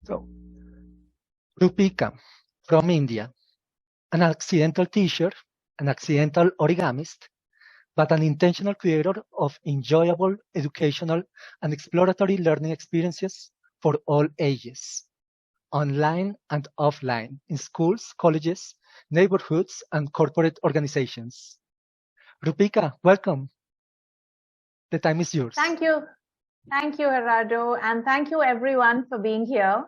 So, Roopika from India, an accidental teacher, an accidental origamist, but an intentional creator of enjoyable, educational, and exploratory learning experiences for all ages, online and offline, in schools, colleges, neighborhoods, and corporate organizations. Roopika, welcome. The time is yours. Thank you. Thank you, Gerardo, and thank you everyone for being here.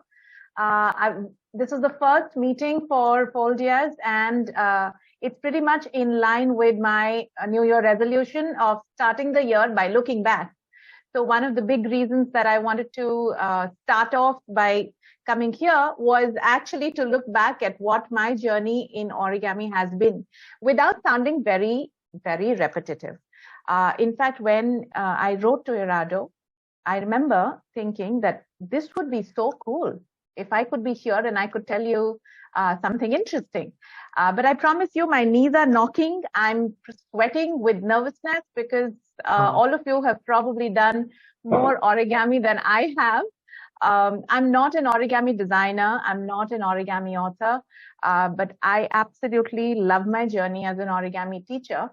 This is the first meeting for Foldeas, and it's pretty much in line with my New Year resolution of starting the year by looking back. So one of the big reasons that I wanted to start off by coming here was actually to look back at what my journey in origami has been, without sounding very, very repetitive. In fact, when I wrote to Gerardo, I remember thinking that this would be so cool if I could be here and I could tell you something interesting. But I promise you, my knees are knocking. I'm sweating with nervousness because all of you have probably done more origami than I have. I'm not an origami designer. I'm not an origami author, but I absolutely love my journey as an origami teacher.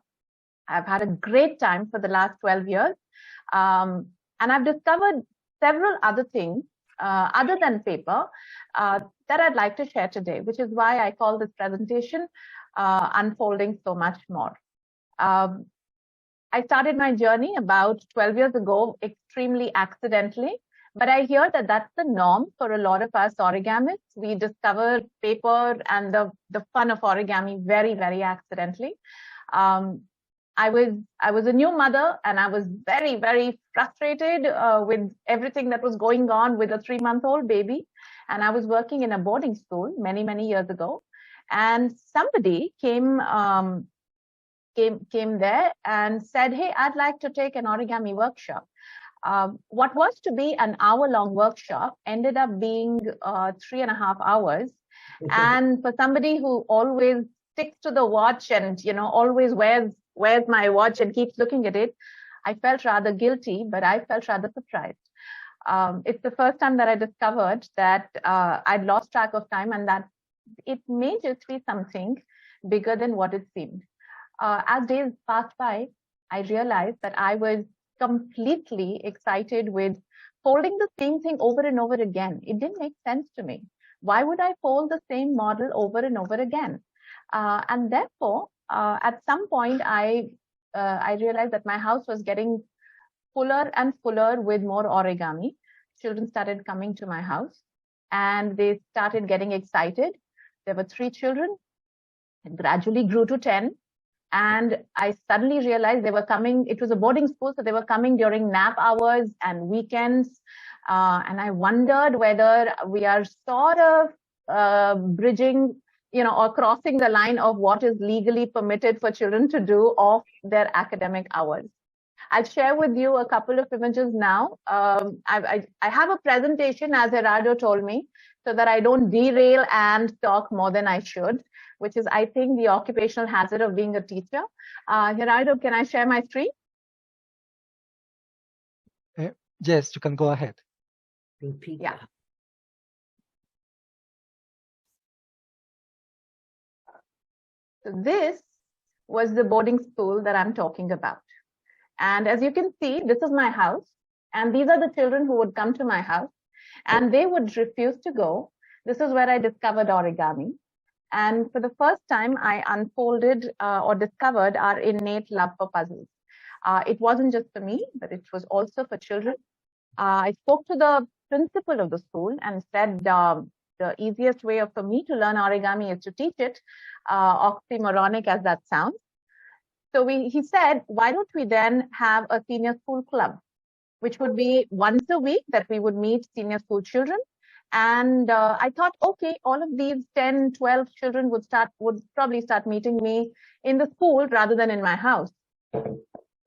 I've had a great time for the last 12 years. And I've discovered several other things other than paper that I'd like to share today, which is why I call this presentation Unfolding So Much More. I started my journey about 12 years ago, extremely accidentally, but I hear that that's the norm for a lot of us origamists. We discover paper and the fun of origami very, very accidentally. I was a new mother, and I was very, very frustrated with everything that was going on with a 3-month-old baby. And I was working in a boarding school many, many years ago. And somebody came there and said, "Hey, I'd like to take an origami workshop." What was to be an hour-long workshop ended up being 3.5 hours. And for somebody who always sticks to the watch and always wears my watch and keeps looking at it, I felt rather guilty, but I felt rather surprised. It's the first time that I discovered that I'd lost track of time and that it may just be something bigger than what it seemed. As days passed by, I realized that I was completely excited with folding the same thing over and over again. It didn't make sense to me. Why would I fold the same model over and over again? And therefore, at some point, I realized that my house was getting fuller and fuller with more origami. Children started coming to my house and they started getting excited. There were 3 children. It gradually grew to 10. And I suddenly realized they were coming. It was a boarding school, so they were coming during nap hours and weekends. And I wondered whether we are sort of bridging or crossing the line of what is legally permitted for children to do off their academic hours. I'll share with you a couple of images now. I have a presentation, as Gerardo told me, so that I don't derail and talk more than I should, which is, I think, the occupational hazard of being a teacher. Gerardo, can I share my screen? Yes, you can go ahead. Yeah. So this was the boarding school that I'm talking about. And as you can see, this is my house. And these are the children who would come to my house. And they would refuse to go. This is where I discovered origami. And for the first time, I unfolded or discovered our innate love for puzzles. It wasn't just for me, but it was also for children. I spoke to the principal of the school and said, the easiest way for me to learn origami is to teach it, oxymoronic as that sounds. So he said, why don't we then have a senior school club, which would be once a week that we would meet senior school children. And I thought, okay, all of these 10, 12 children would probably start meeting me in the school rather than in my house.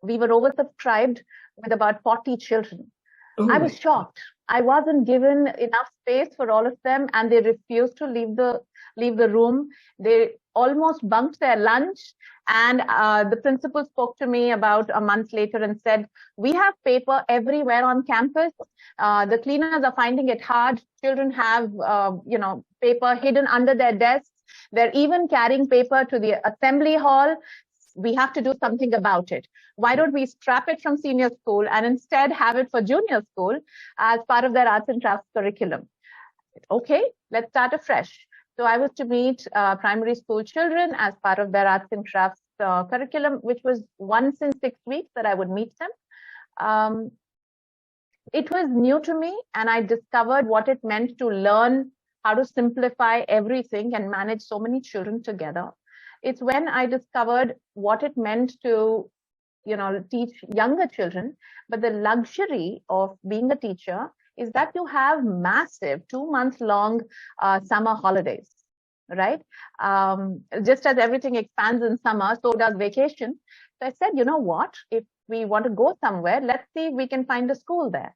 We were oversubscribed with about 40 children. I was shocked. I wasn't given enough space for all of them, and they refused to leave the room. They almost bunked their lunch, And the principal spoke to me about a month later and said, we have paper everywhere on campus. The cleaners are finding it hard. Children have, paper hidden under their desks. They're even carrying paper to the assembly hall. We have to do something about it. Why don't we scrap it from senior school and instead have it for junior school as part of their arts and crafts curriculum? Okay, let's start afresh. So I was to meet primary school children as part of their arts and crafts curriculum, which was once in 6 weeks that I would meet them. It was new to me, and I discovered what it meant to learn how to simplify everything and manage so many children together. It's when I discovered what it meant to, teach younger children, but the luxury of being a teacher is that you have massive 2-month-long summer holidays, right? Just as everything expands in summer, so does vacation. So I said, you know what? If we want to go somewhere, let's see if we can find a school there.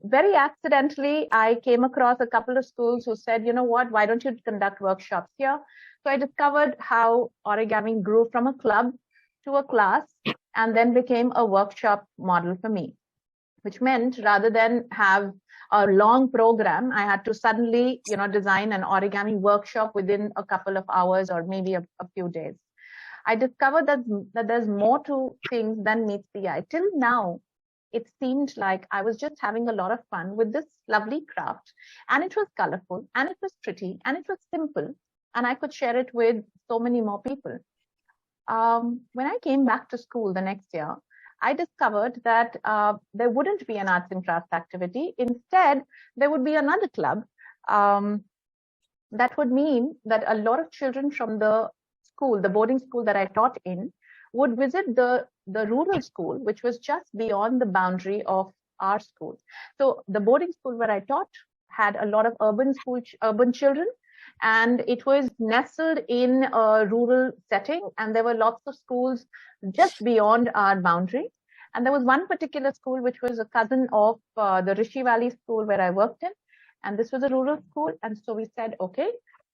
Very accidentally, I came across a couple of schools who said, you know what, why don't you conduct workshops here? So I discovered how origami grew from a club to a class and then became a workshop model for me, which meant rather than have a long program, I had to suddenly, design an origami workshop within a couple of hours or maybe a few days. I discovered that there's more to things than meets the eye. Till now, it seemed like I was just having a lot of fun with this lovely craft, and it was colorful, and it was pretty, and it was simple, and I could share it with so many more people. When I came back to school the next year, I discovered that there wouldn't be an arts and crafts activity. Instead, there would be another club. That would mean that a lot of children from the school, the boarding school that I taught in, would visit the rural school, which was just beyond the boundary of our school. So the boarding school where I taught had a lot of urban children, and it was nestled in a rural setting, and there were lots of schools just beyond our boundary. And there was one particular school which was a cousin of the Rishi Valley school where I worked in, and this was a rural school. And so we said, okay,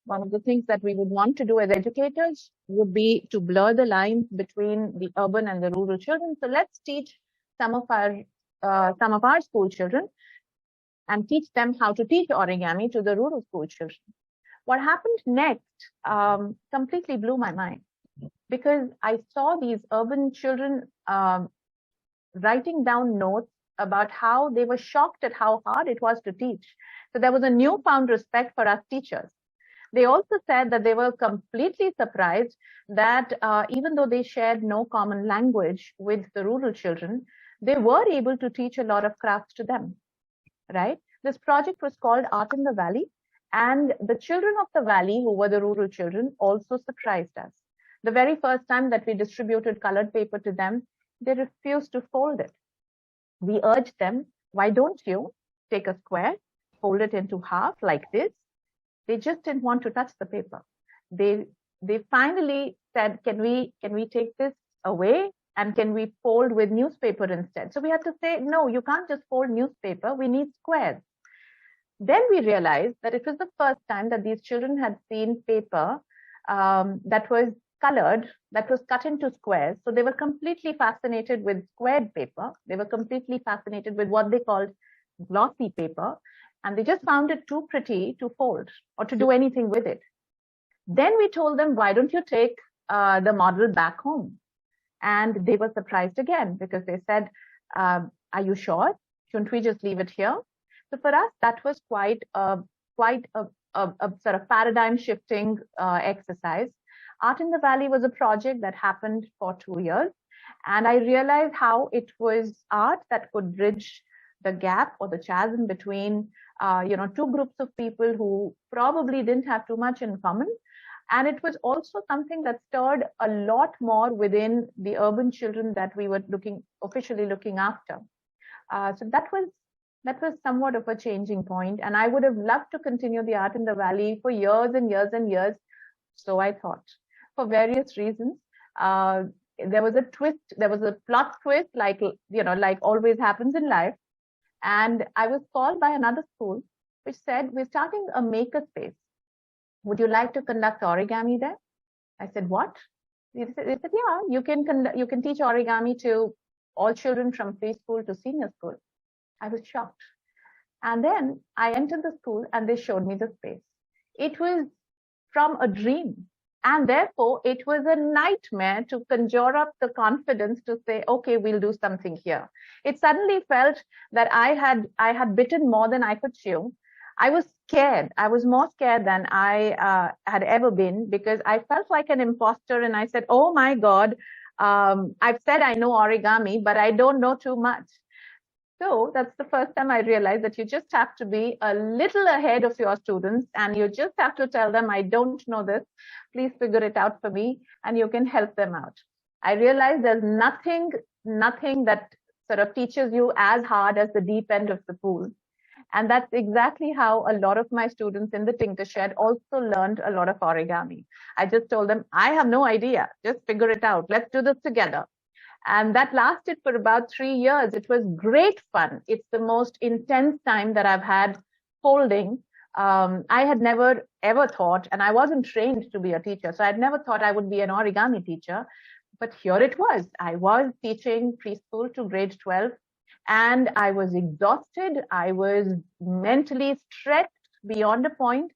one of the things that we would want to do as educators would be to blur the lines between the urban and the rural children. So let's teach some of our school children and teach them how to teach origami to the rural school children. What happened next completely blew my mind, because I saw these urban children writing down notes about how they were shocked at how hard it was to teach. So there was a newfound respect for us teachers. They also said that they were completely surprised that even though they shared no common language with the rural children, they were able to teach a lot of crafts to them, right? This project was called Art in the Valley, and the children of the valley, who were the rural children, also surprised us. The very first time that we distributed colored paper to them, they refused to fold it. We urged them, why don't you take a square, fold it into half like this? They just didn't want to touch the paper. They finally said, can we take this away, and can we fold with newspaper instead? So we had to say, no, you can't just fold newspaper, we need squares. Then we realized that it was the first time that these children had seen paper that was colored, that was cut into squares. So they were completely fascinated with squared paper. They were completely fascinated with what they called glossy paper. And they just found it too pretty to fold or to do anything with it. Then we told them, why don't you take the model back home? And they were surprised again, because they said, are you sure? Shouldn't we just leave it here? So for us, that was quite a sort of paradigm shifting exercise. Art in the Valley was a project that happened for 2 years. And I realized how it was art that could bridge the gap or the chasm between two groups of people who probably didn't have too much in common. And it was also something that stirred a lot more within the urban children that we were officially looking after. So that was somewhat of a changing point. And I would have loved to continue the Art in the Valley for years and years and years. So I thought, for various reasons. There was a twist, there was a plot twist, like always happens in life. And I was called by another school, which said, we're starting a maker space. Would you like to conduct origami there? I said, what? They said, yeah, you can teach origami to all children from preschool to senior school. I was shocked. And then I entered the school and they showed me the space. It was from a dream. And therefore, it was a nightmare to conjure up the confidence to say, okay, we'll do something here. It suddenly felt that I had bitten more than I could chew. I was scared. I was more scared than I had ever been, because I felt like an imposter. And I said, oh my God, I've said I know origami, but I don't know too much. So that's the first time I realized that you just have to be a little ahead of your students, and you just have to tell them, I don't know this, please figure it out for me, and you can help them out. I realized there's nothing that sort of teaches you as hard as the deep end of the pool. And that's exactly how a lot of my students in the Tinker Shed also learned a lot of origami. I just told them, I have no idea, just figure it out. Let's do this together. And that lasted for about 3 years. It was great fun. It's the most intense time that I've had folding. I had never ever thought, and I wasn't trained to be a teacher, so I'd never thought I would be an origami teacher. But here it was. I was teaching preschool to grade 12, and I was exhausted. I was mentally stretched beyond a point.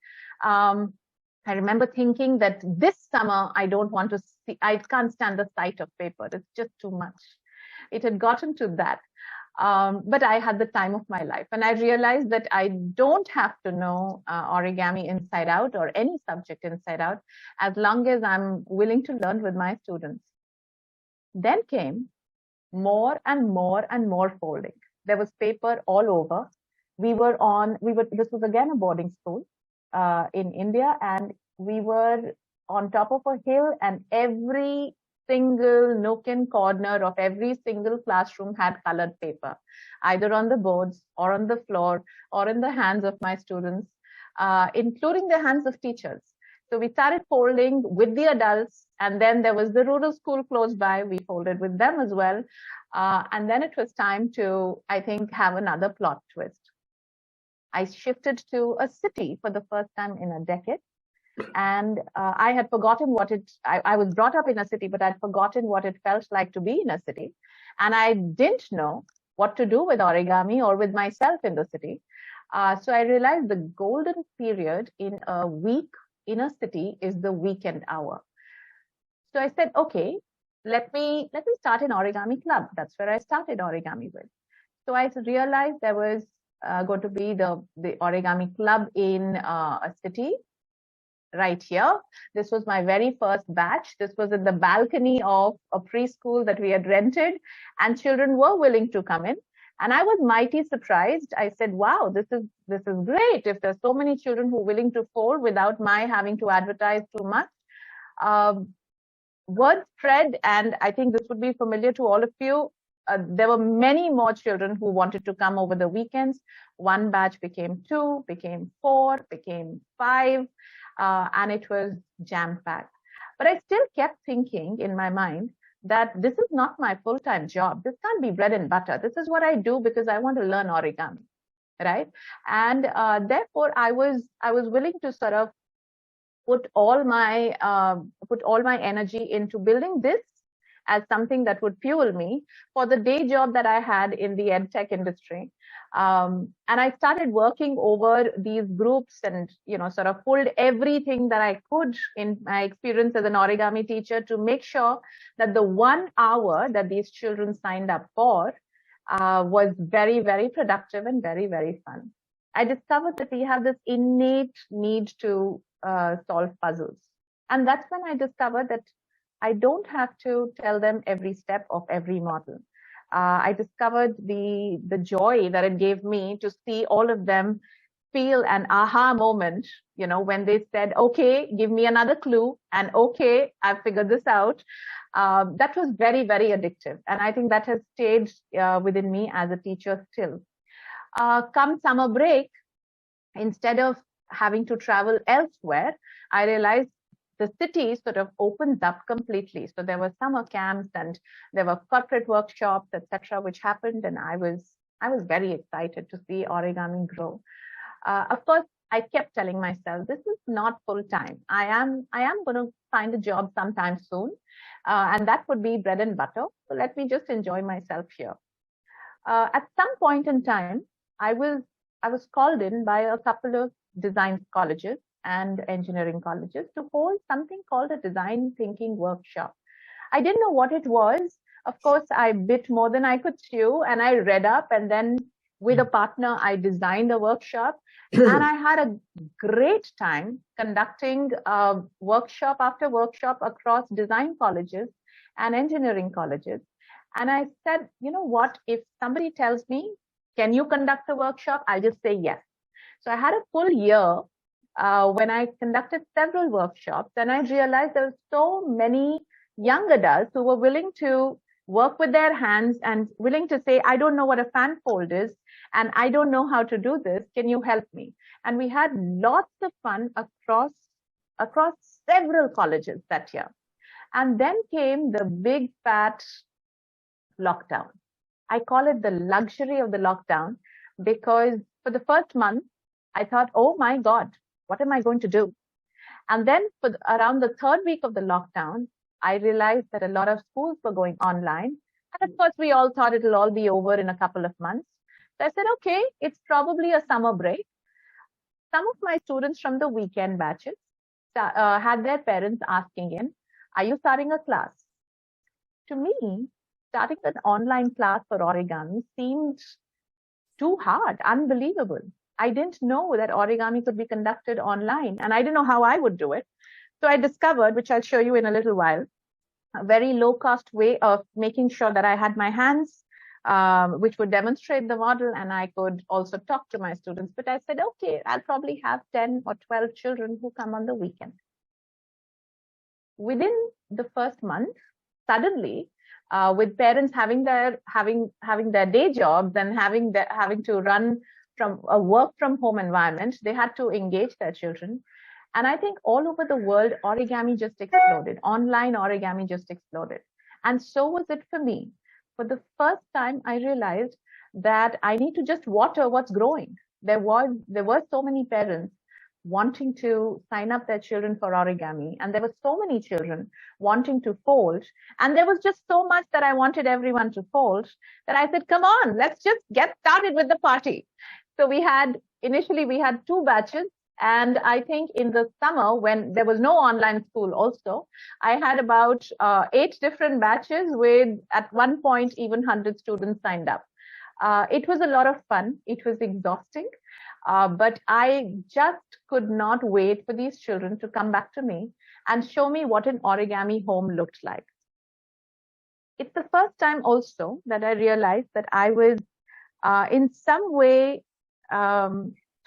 I remember thinking that this summer, I don't want to see, I can't stand the sight of paper. It's just too much. It had gotten to that. But I had the time of my life. And I realized that I don't have to know origami inside out, or any subject inside out, as long as I'm willing to learn with my students. Then came more and more and more folding. There was paper all over. This was again a boarding school in India, and we were on top of a hill, and every single nook and corner of every single classroom had colored paper, either on the boards or on the floor or in the hands of my students, including the hands of teachers. So we started folding with the adults, and then there was the rural school close by. We folded with them as well. And then it was time to, I think, have another plot twist. I shifted to a city for the first time in a decade. And I had forgotten I was brought up in a city, but I'd forgotten what it felt like to be in a city. And I didn't know what to do with origami or with myself in the city. So I realized the golden period in a week in a city is the weekend hour. So I said, okay, let me start an origami club. That's where I started origami with. So I realized there was going to be the origami club in a city right here. This was my very first batch. This was in the balcony of a preschool that we had rented, and children were willing to come in. And I was mighty surprised. I said, wow, this is great. If there's so many children who are willing to fold without my having to advertise too much. Word spread, and I think this would be familiar to all of you. There were many more children who wanted to come over the weekends. One batch became 2, became 4, became 5, and it was jam-packed. But I still kept thinking in my mind that this is not my full-time job. This can't be bread and butter. This is what I do because I want to learn origami, right? And therefore, I was willing to sort of put all my energy into building this as something that would fuel me for the day job that I had in the ed tech industry. And I started working over these groups and, sort of pulled everything that I could in my experience as an origami teacher to make sure that the 1 hour that these children signed up for was very, very productive and very, very fun. I discovered that we have this innate need to solve puzzles. And that's when I discovered that I don't have to tell them every step of every model. I discovered the joy that it gave me to see all of them feel an aha moment, when they said, okay, give me another clue, and okay, I've figured this out. That was very, very addictive. And I think that has stayed within me as a teacher still. Come summer break, instead of having to travel elsewhere, I realized the city sort of opens up completely. So there were summer camps and there were corporate workshops, etc., which happened, and I was very excited to see origami grow. Of course, I kept telling myself, this is not full time. I am going to find a job sometime soon, and that would be bread and butter. So let me just enjoy myself here. At some point in time, I was called in by a couple of design colleges and engineering colleges to hold something called a design thinking workshop. I didn't know what it was. Of course, I bit more than I could chew, and I read up, and then with a partner, I designed a workshop, and I had a great time conducting workshop after workshop across design colleges and engineering colleges. And I said, you know what, if somebody tells me, can you conduct a workshop? I'll just say yes. So I had a full year when I conducted several workshops, and I realized there were so many young adults who were willing to work with their hands and willing to say, I don't know what a fan fold is, and I don't know how to do this. Can you help me? And we had lots of fun across several colleges that year. And then came the big fat lockdown. I call it the luxury of the lockdown, because for the first month, I thought, oh my God, what am I going to do? And then for around the third week of the lockdown, I realized that a lot of schools were going online. And of course, we all thought it'll all be over in a couple of months. So I said, okay, it's probably a summer break. Some of my students from the weekend batches had their parents asking in, are you starting a class? To me, starting an online class for origami seemed too hard, unbelievable. I didn't know that origami could be conducted online, and I didn't know how I would do it. So I discovered, which I'll show you in a little while, a very low-cost way of making sure that I had my hands, which would demonstrate the model, and I could also talk to my students. But I said, okay, I'll probably have 10 or 12 children who come on the weekend. Within the first month, suddenly, with parents having their day jobs and having to run from a work from home environment, they had to engage their children. And I think all over the world, origami just exploded. Online origami just exploded. And so was it for me. For the first time, I realized that I need to just water what's growing. There were so many parents wanting to sign up their children for origami, and there were so many children wanting to fold, and there was just so much that I wanted everyone to fold, that I said, come on, let's just get started with the party. So initially we had 2 batches, and I think in the summer, when there was no online school also, I had about 8 different batches with, at one point, even 100 students signed up. It was a lot of fun. It was exhausting. But I just could not wait for these children to come back to me and show me what an origami home looked like. It's the first time also that I realized that I was in some way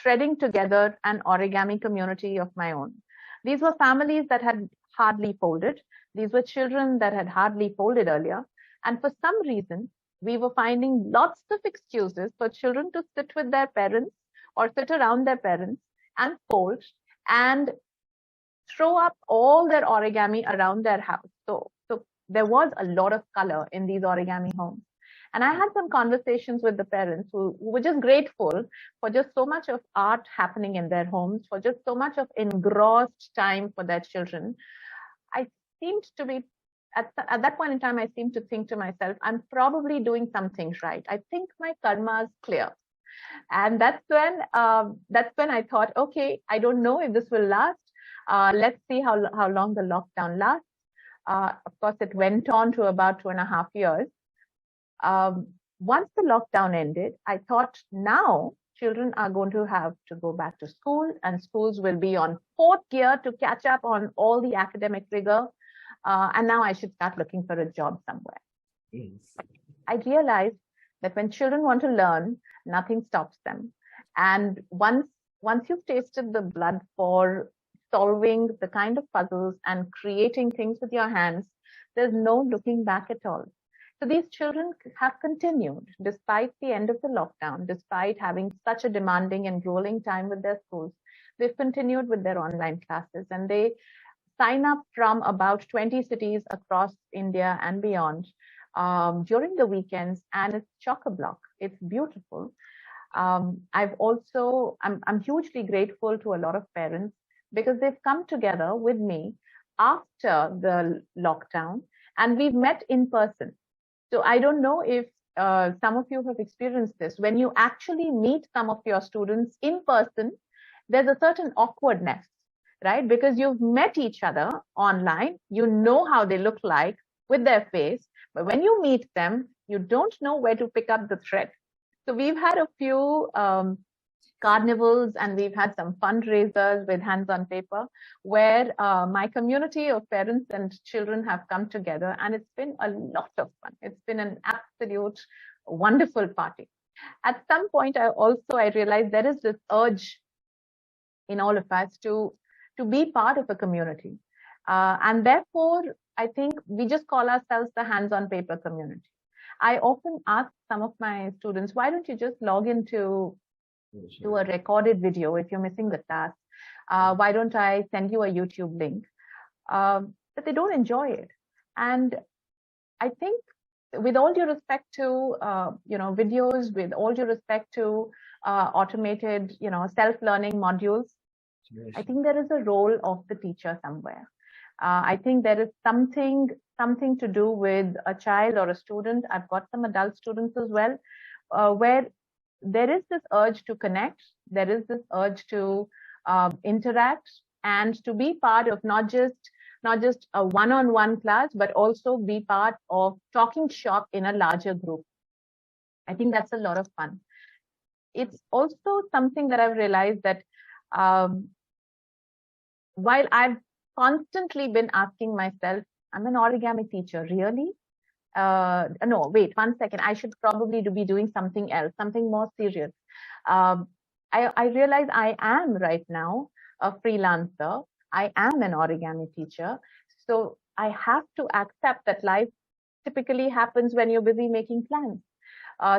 threading together an origami community of my own. These were families that had hardly folded. These were children that had hardly folded earlier. And for some reason, we were finding lots of excuses for children to sit with their parents or sit around their parents and fold and throw up all their origami around their house. So there was a lot of color in these origami homes. And I had some conversations with the parents who were just grateful for just so much of art happening in their homes, for just so much of engrossed time for their children. I seemed to be, at that point in time, I seemed to think to myself, I'm probably doing some things right. I think my karma is clear. And that's when I thought, okay, I don't know if this will last. Let's see how long the lockdown lasts. Of course, it went on to about 2.5 years. Once the lockdown ended, I thought now children are going to have to go back to school, and schools will be on 4th gear to catch up on all the academic rigor. And now I should start looking for a job somewhere. Yes. I realized that when children want to learn, nothing stops them. And once you've tasted the blood for solving the kind of puzzles and creating things with your hands, there's no looking back at all. So these children have continued despite the end of the lockdown, despite having such a demanding and grueling time with their schools. They've continued with their online classes, and they sign up from about 20 cities across India and beyond during the weekends, and it's chock-a-block. It's beautiful. I'm hugely grateful to a lot of parents because they've come together with me after the lockdown and we've met in person. So I don't know if some of you have experienced this. When you actually meet some of your students in person, there's a certain awkwardness, right? Because you've met each other online, you know how they look like with their face, but when you meet them, you don't know where to pick up the thread. So we've had a few carnivals and we've had some fundraisers with hands on paper where my community of parents and children have come together, and it's been a lot of fun. It's been an absolute wonderful party. At some point, I realized there is this urge in all of us to be part of a community. And therefore, I think we just call ourselves the hands on paper community. I often ask some of my students, why don't you just log into a recorded video if you're missing the class? Why don't I send you a YouTube link? But they don't enjoy it. And I think with all due respect to videos, with all due respect to automated self-learning modules, I think there is a role of the teacher somewhere. I think there is something to do with a child or a student. I've got some adult students as well, where there is this urge to connect, there is this urge to interact and to be part of not just a one-on-one class, but also be part of talking shop in a larger group. I think that's a lot of fun. It's also something that I've realized that while I've constantly been asking myself, I'm an origami teacher, really? No, wait, 1 second. I should probably be doing something else, something more serious. I realize I am right now a freelancer. I am an origami teacher. So I have to accept that life typically happens when you're busy making plans.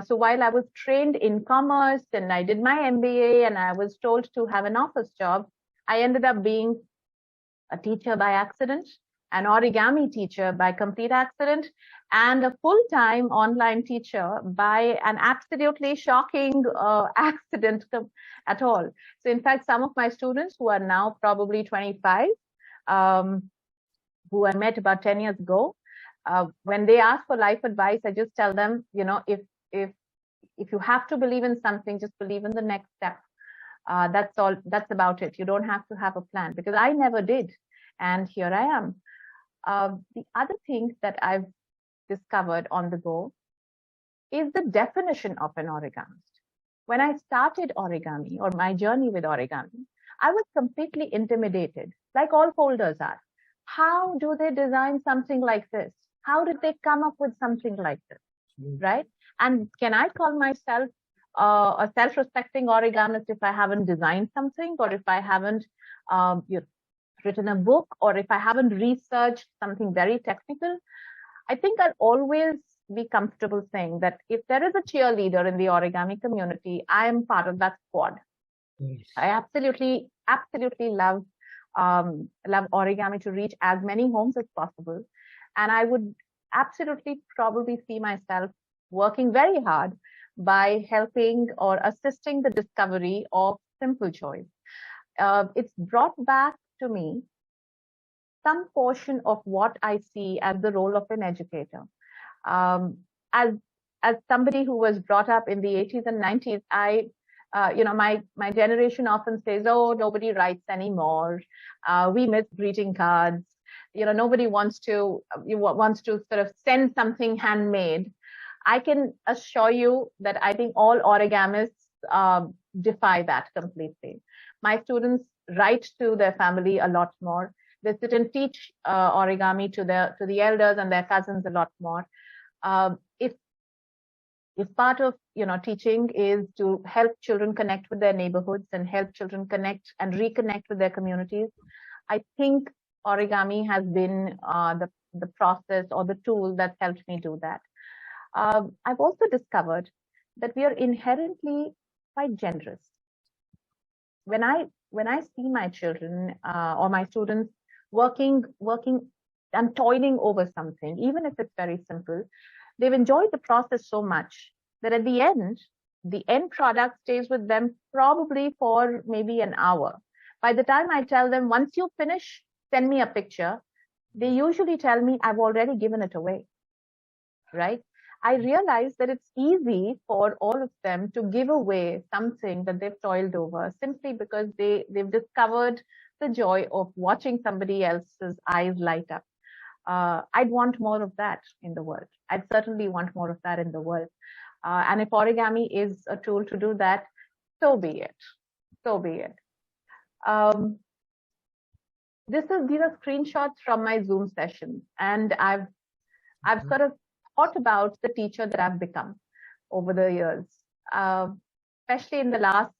So while I was trained in commerce and I did my MBA and I was told to have an office job, I ended up being a teacher by accident, an origami teacher by complete accident, and a full-time online teacher by an absolutely shocking accident at all. So in fact, some of my students who are now probably 25, who I met about 10 years ago, when they ask for life advice, I just tell them, if you have to believe in something, just believe in the next step. That's all. That's about it. You don't have to have a plan, because I never did. And here I am. The other thing that I've discovered on the go is the definition of an origamist. When I started origami, or my journey with origami, I was completely intimidated, like all folders are. How do they design something like this? How did they come up with something like this, right? And can I call myself a self-respecting origamist if I haven't designed something, or if I haven't written a book, or if I haven't researched something very technical? I think I'll always be comfortable saying that if there is a cheerleader in the origami community, I am part of that squad. Yes. I absolutely love origami to reach as many homes as possible. And I would absolutely probably see myself working very hard by helping or assisting the discovery of simple joys. It's brought back to me some portion of what I see as the role of an educator. As somebody who was brought up in the 80s and 90s, my generation often says, "Oh, nobody writes anymore. We miss greeting cards. Nobody wants to sort of send something handmade." I can assure you that I think all origamists defy that completely. My students write to their family a lot more. They sit and teach origami to the elders and their cousins a lot more. If part of teaching is to help children connect with their neighborhoods and help children connect and reconnect with their communities, I think origami has been the process or the tool that's helped me do that. I've also discovered that we are inherently quite generous. When I see my children or my students working and toiling over something, even if it's very simple, they've enjoyed the process so much that at the end, the end product stays with them probably for maybe an hour. By the time I tell them, once you finish, send me a picture, they usually tell me, I've already given it away, right? I realize that it's easy for all of them to give away something that they've toiled over simply because they've discovered the joy of watching somebody else's eyes light up. I'd want more of that in the world. I'd certainly want more of that in the world. And if origami is a tool to do that, so be it. So be it. These are screenshots from my Zoom sessions, and I've sort of thought about the teacher that I've become over the years. Especially in the last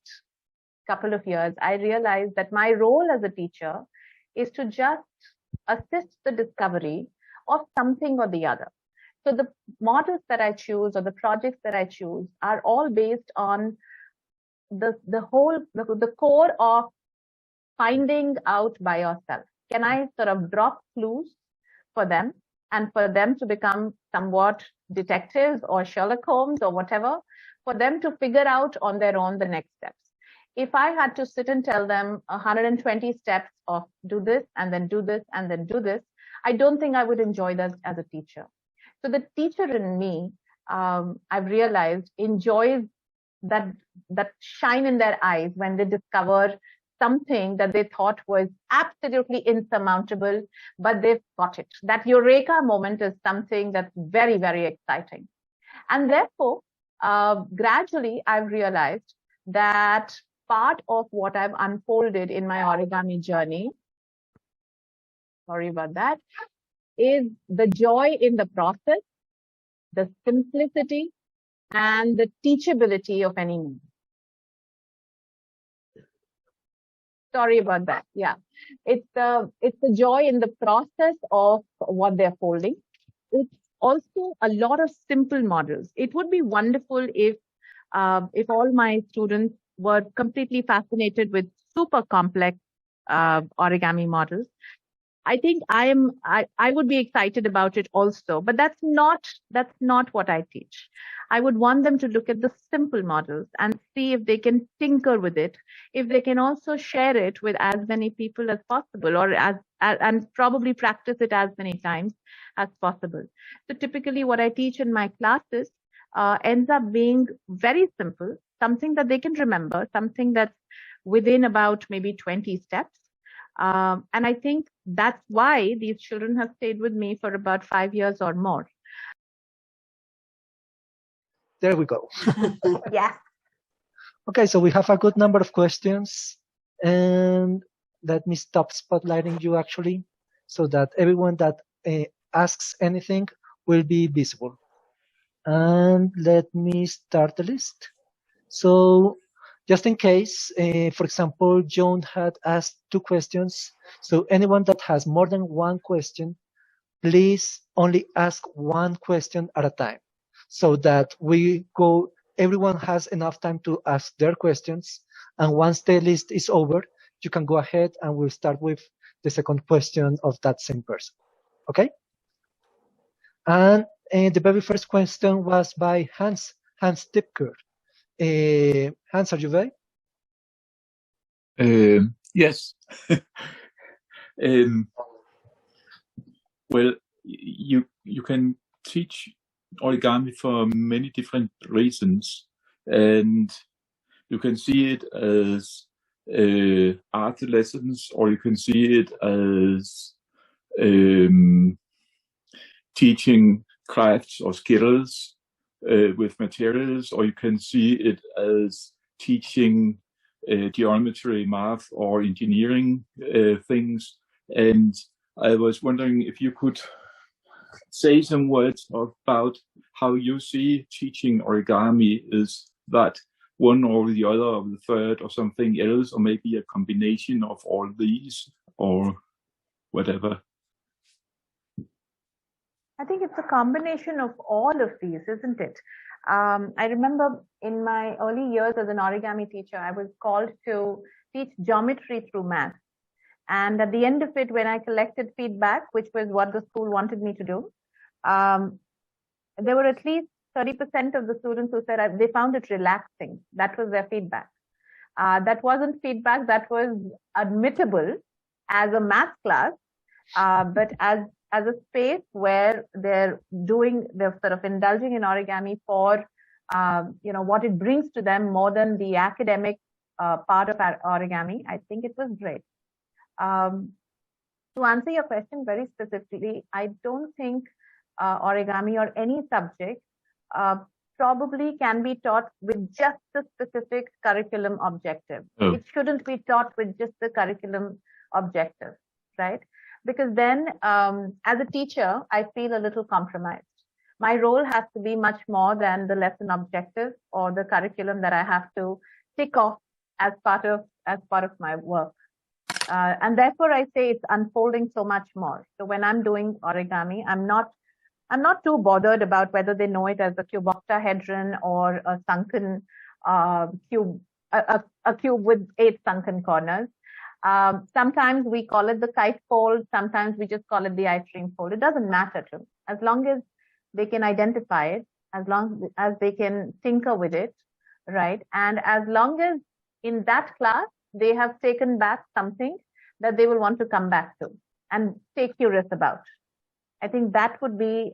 couple of years, I realized that my role as a teacher is to just assist the discovery of something or the other. So the models that I choose or the projects that I choose are all based on the core of finding out by yourself. Can I sort of drop clues for them and for them to become somewhat detectives or Sherlock Holmes or whatever, for them to figure out on their own the next steps. If I had to sit and tell them 120 steps of do this and then do this and then do this, I don't think I would enjoy that as a teacher. So the teacher in me, I've realized, enjoys that shine in their eyes when they discover something that they thought was absolutely insurmountable, but they've got it. That eureka moment is something that's very, very exciting. And therefore, gradually, I've realized that part of what I've unfolded in my origami journey, sorry about that, is the joy in the process, the simplicity, and the teachability of any model. Sorry about that. Yeah, it's the joy in the process of what they're folding. It's also a lot of simple models. It would be wonderful if all my students were completely fascinated with super complex origami models. I think I would be excited about it also, but that's not what I teach. I would want them to look at the simple models and see if they can tinker with it, if they can also share it with as many people as possible, or and probably practice it as many times as possible. So typically what I teach in my classes ends up being very simple, something that they can remember, something that's within about maybe 20 steps. And I think that's why these children have stayed with me for about 5 years or more. There we go. Yeah. Okay, so we have a good number of questions, and let me stop spotlighting you actually, so that everyone that asks anything will be visible. And let me start the list. So just in case, for example, Joan had asked 2 questions. So anyone that has more than 1 question, please only ask 1 question at a time, so that everyone has enough time to ask their questions. And once the list is over, you can go ahead and we'll start with the second question of that same person. Okay? And the very first question was by Hans Tipker. Hans, are you there? Yes. Well, you can teach origami for many different reasons, and you can see it as art lessons, or you can see it as teaching crafts or skills with materials, or you can see it as teaching geometry, math, or engineering things. And I was wondering if you could say some words about how you see teaching origami. Is that one or the other or the third or something else, or maybe a combination of all these, or whatever? I think it's a combination of all of these, isn't it? I remember in my early years as an origami teacher, I was called to teach geometry through math. And at the end of it, when I collected feedback, which was what the school wanted me to do, there were at least 30% of the students who said they found it relaxing. That was their feedback. That wasn't feedback that was admittable as a math class, but as a space where they're sort of indulging in origami for, what it brings to them more than the academic part of origami. I think it was great. To answer your question very specifically, I don't think origami or any subject probably can be taught with just the specific curriculum objective. Oh. It shouldn't be taught with just the curriculum objective, right? Because then, as a teacher, I feel a little compromised. My role has to be much more than the lesson objective or the curriculum that I have to tick off as part of my work. And therefore, I say it's unfolding so much more. So when I'm doing origami, I'm not too bothered about whether they know it as a cuboctahedron or a sunken cube, a cube with 8 sunken corners. Sometimes we call it the kite fold. Sometimes we just call it the I-stream fold. It doesn't matter to me. As long as they can identify it, as long as they can tinker with it, right? And as long as in that class, they have taken back something that they will want to come back to and stay curious about. I think that would be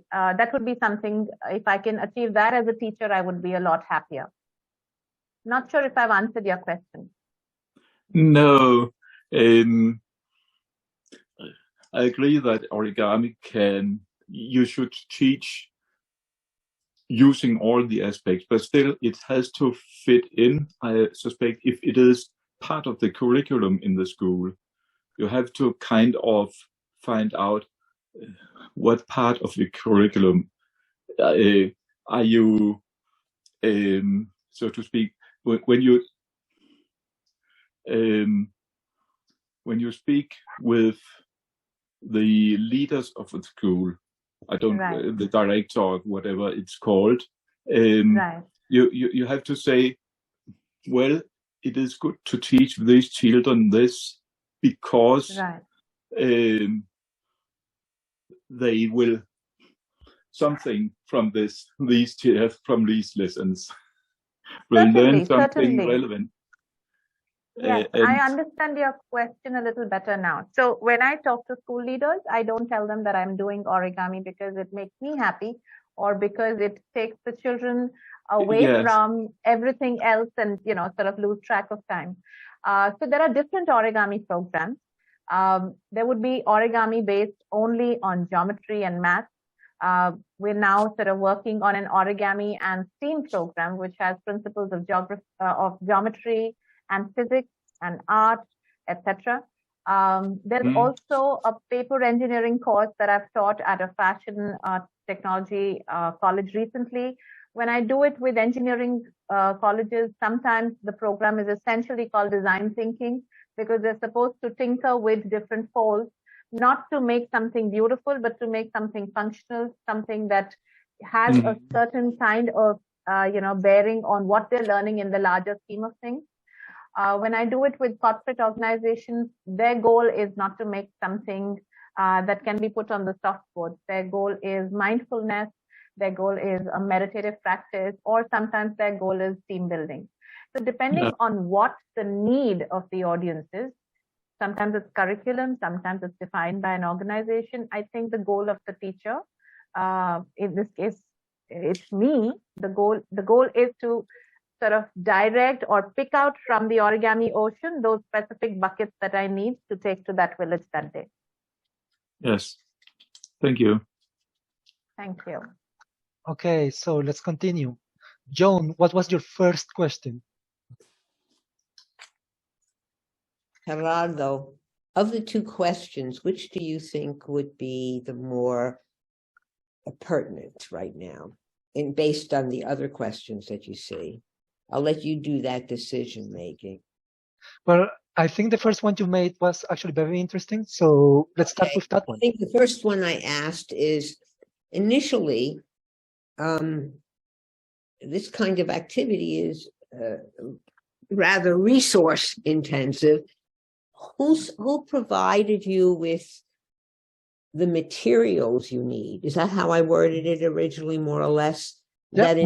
something. If I can achieve that as a teacher, I would be a lot happier. Not sure if I've answered your question. No, I agree that origami you should teach using all the aspects, but still it has to fit in. I suspect if it is part of the curriculum in the school, you have to kind of find out what part of the curriculum are you, so to speak, when you speak with the leaders of the school, the director or whatever it's called, you have to say, well, it is good to teach these children this because they will something from these lessons will learn something relevant. Yes, I understand your question a little better now. So when I talk to school leaders, I don't tell them that I'm doing origami because it makes me happy or because it takes the children away from everything else and, sort of lose track of time. So there are different origami programs. There would be origami based only on geometry and math. We're now sort of working on an origami and STEAM program, which has principles of geometry and physics and art, etc. There's also a paper engineering course that I've taught at a fashion technology college recently. When I do it with engineering colleges, sometimes the program is essentially called design thinking because they're supposed to tinker with different folds, not to make something beautiful, but to make something functional, something that has a certain kind of, bearing on what they're learning in the larger scheme of things. When I do it with corporate organizations, their goal is not to make something that can be put on the softboard. Their goal is mindfulness. Their goal is a meditative practice, or sometimes their goal is team building. So depending on what the need of the audience is, sometimes it's curriculum, sometimes it's defined by an organization. I think the goal of the teacher, in this case, it's me. The goal is to sort of direct or pick out from the origami ocean those specific buckets that I need to take to that village that day. Yes. Thank you. Thank you. Okay, so let's continue. Joan, what was your first question? Gerardo, of the two questions, which do you think would be the more pertinent right now, and based on the other questions that you see? I'll let you do that decision making. Well, I think the first one you made was actually very interesting. So let's start with that one. I think the first one I asked is initially, this kind of activity is rather resource intensive. Who provided you with the materials you need? Is that how I worded it originally, more or less? that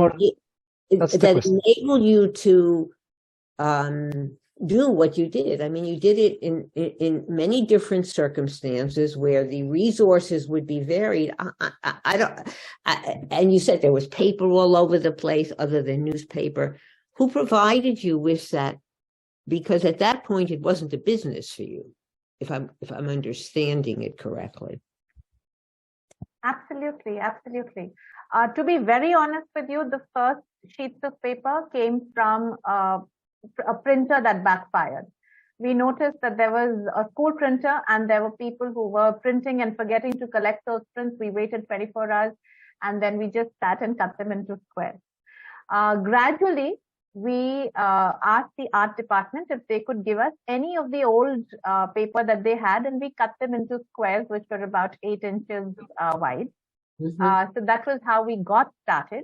enable you to do what you did. I mean, you did it in many different circumstances where the resources would be varied. And you said there was paper all over the place other than newspaper. Who provided you with that? Because at that point, it wasn't a business for you, if I'm understanding it correctly. Absolutely, absolutely. To be very honest with you, the first sheets of paper came from a printer that backfired. We noticed that there was a school printer and there were people who were printing and forgetting to collect those prints. We waited 24 hours and then we just sat and cut them into squares. Gradually, we asked the art department if they could give us any of the old paper that they had, and we cut them into squares which were about 8 inches wide. So that was how we got started.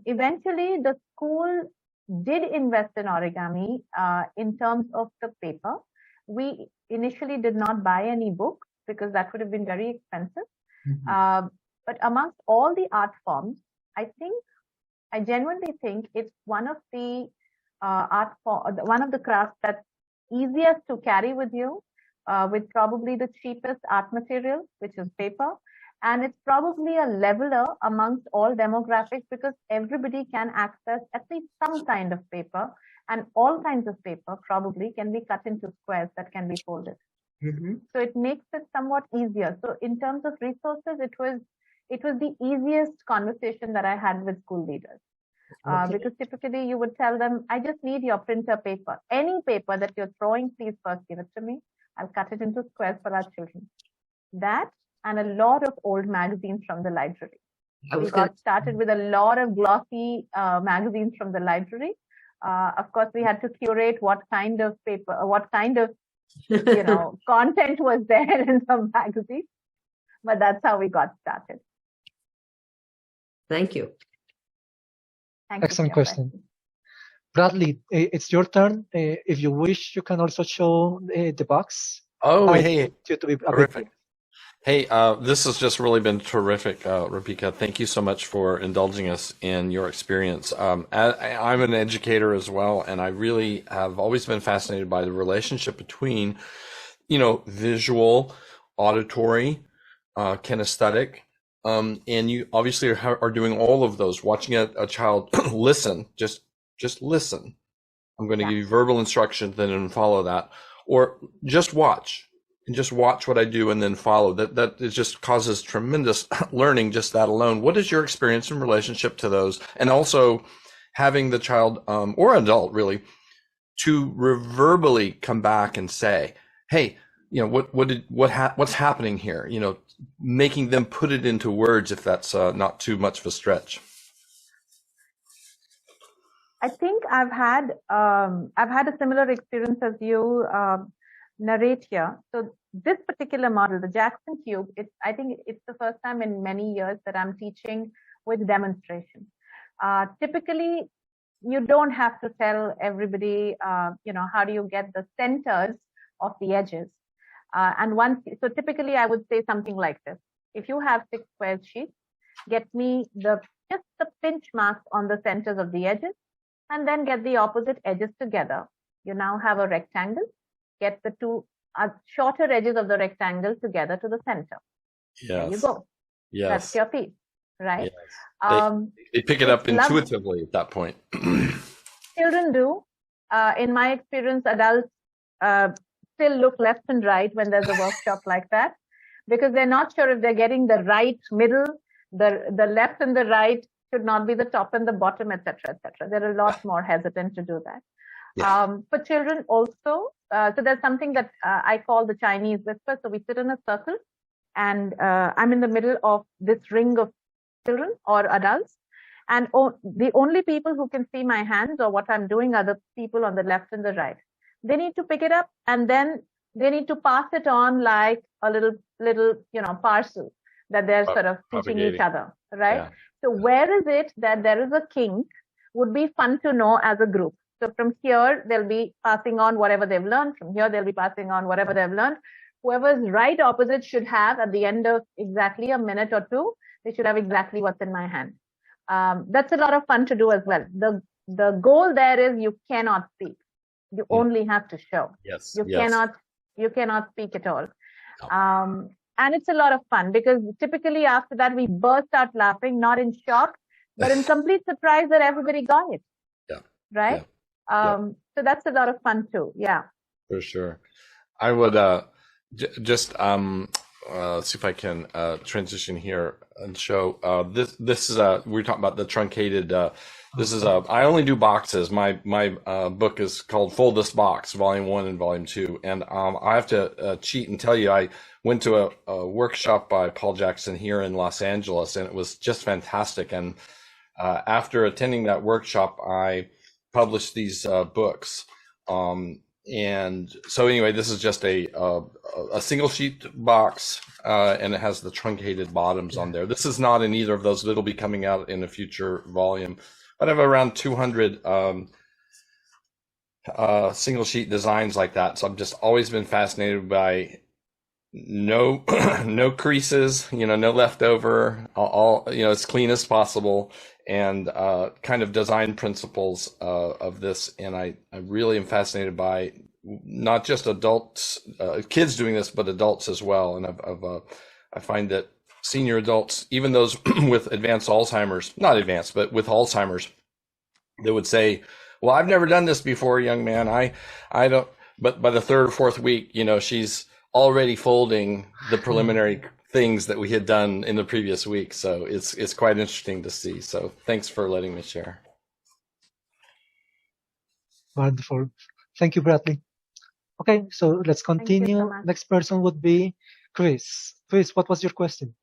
Eventually, the school did invest in origami in terms of the paper. We initially did not buy any books because that would have been very expensive. But amongst all the art forms, I genuinely think it's one of the one of the crafts that's easiest to carry with you, with probably the cheapest art material, which is paper. And it's probably a leveler amongst all demographics because everybody can access at least some kind of paper, and all kinds of paper probably can be cut into squares that can be folded. So it makes it somewhat easier. So in terms of resources, it was the easiest conversation that I had with school leaders. Because typically you would tell them, I just need your printer paper. Any paper that you're throwing, please first give it to me. I'll cut it into squares for our children. That and a lot of old magazines from the library. We got started with a lot of glossy magazines from the library. Of course, we had to curate what kind of paper, what kind of content was there in some magazines. But that's how we got started. Thank you. Excellent question. Bradley, it's your turn. If you wish, you can also show the box. Oh, hey. To be terrific. Hey, this has just really been terrific, Roopika. Thank you so much for indulging us in your experience. I'm an educator as well, and I really have always been fascinated by the relationship between, visual, auditory, kinesthetic, and you obviously are doing all of those. Watching a child listen, just listen. I'm going to give you verbal instructions, then follow that, or just watch. And just watch what I do and then follow. That it just causes tremendous learning, just that alone. What is your experience in relationship to those? And also having the child or adult really to verbally come back and say, hey, what's happening here? Making them put it into words if that's not too much of a stretch. I think I've had a similar experience as you narrate here. So this particular model, the Jackson Cube, I think it's the first time in many years that I'm teaching with demonstration. Typically, you don't have to tell everybody, how do you get the centers of the edges. So typically I would say something like this. If you have 6 square sheets, get me just the pinch marks on the centers of the edges, and then get the opposite edges together. You now have a rectangle. Get the 2 shorter edges of the rectangle together to the center. Yes. There you go. Yes. That's your piece, right? Yes. They pick it up intuitively at that point. Children do. In my experience, adults still look left and right when there's a workshop like that, because they're not sure if they're getting the right middle, the left and the right should not be the top and the bottom, etc., etc. They're a lot more hesitant to do that. Yeah. For children also, so there's something that I call the Chinese whisper. So we sit in a circle and I'm in the middle of this ring of children or adults. And the only people who can see my hands or what I'm doing are the people on the left and the right. They need to pick it up and then they need to pass it on like a little parcel that they're sort of teaching each other, right? Yeah. So where is it that there is a kink would be fun to know as a group. So from here, they'll be passing on whatever they've learned. From here, they'll be passing on whatever they've learned. Whoever's right opposite should have, at the end of exactly a minute or 2, they should have exactly what's in my hand. That's a lot of fun to do as well. The goal there is you cannot speak. You only have to show. Yes. You cannot speak at all. No. And it's a lot of fun because typically after that we burst out laughing, not in shock, but in complete surprise that everybody got it. Yeah. Right? Yeah. So that's a lot of fun too. Yeah. For sure. I would just see if I can transition here and show this is we're talking about the truncated this is I only do boxes. My book is called Foldeas Box, Volume 1 and Volume 2, and I have to cheat and tell you I went to a workshop by Paul Jackson here in Los Angeles, and it was just fantastic. And after attending that workshop, I published these books. And so anyway, this is just a single sheet box, and it has the truncated bottoms on there. This is not in either of those. It'll be coming out in a future volume. But I have around 200 single sheet designs like that. So I've just always been fascinated by no creases, no leftover, all as clean as possible, and kind of design principles of this. And I really am fascinated by not just adults, kids doing this, but adults as well. And I find that senior adults, even those with advanced Alzheimer's, not advanced, but with Alzheimer's, they would say, well, I've never done this before, young man. I don't, but by the third or fourth week, she's already folding the preliminary things that we had done in the previous week. So it's quite interesting to see. So thanks for letting me share. Wonderful. Thank you, Bradley. Okay, so let's continue. So next person would be Chris. Chris, what was your question?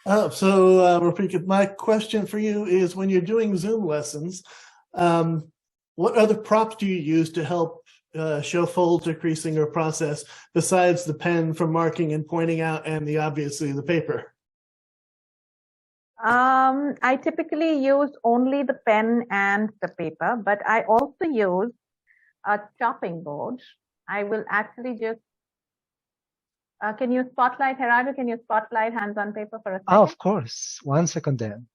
Roopika, my question for you is, when you're doing Zoom lessons, what other props do you use to help show folds or creasing or process besides the pen for marking and pointing out and obviously the paper? I typically use only the pen and the paper, but I also use a chopping board. I will actually just can you spotlight, Gerardo? Can you spotlight hands on paper for a second? Oh, of course. 1 second then.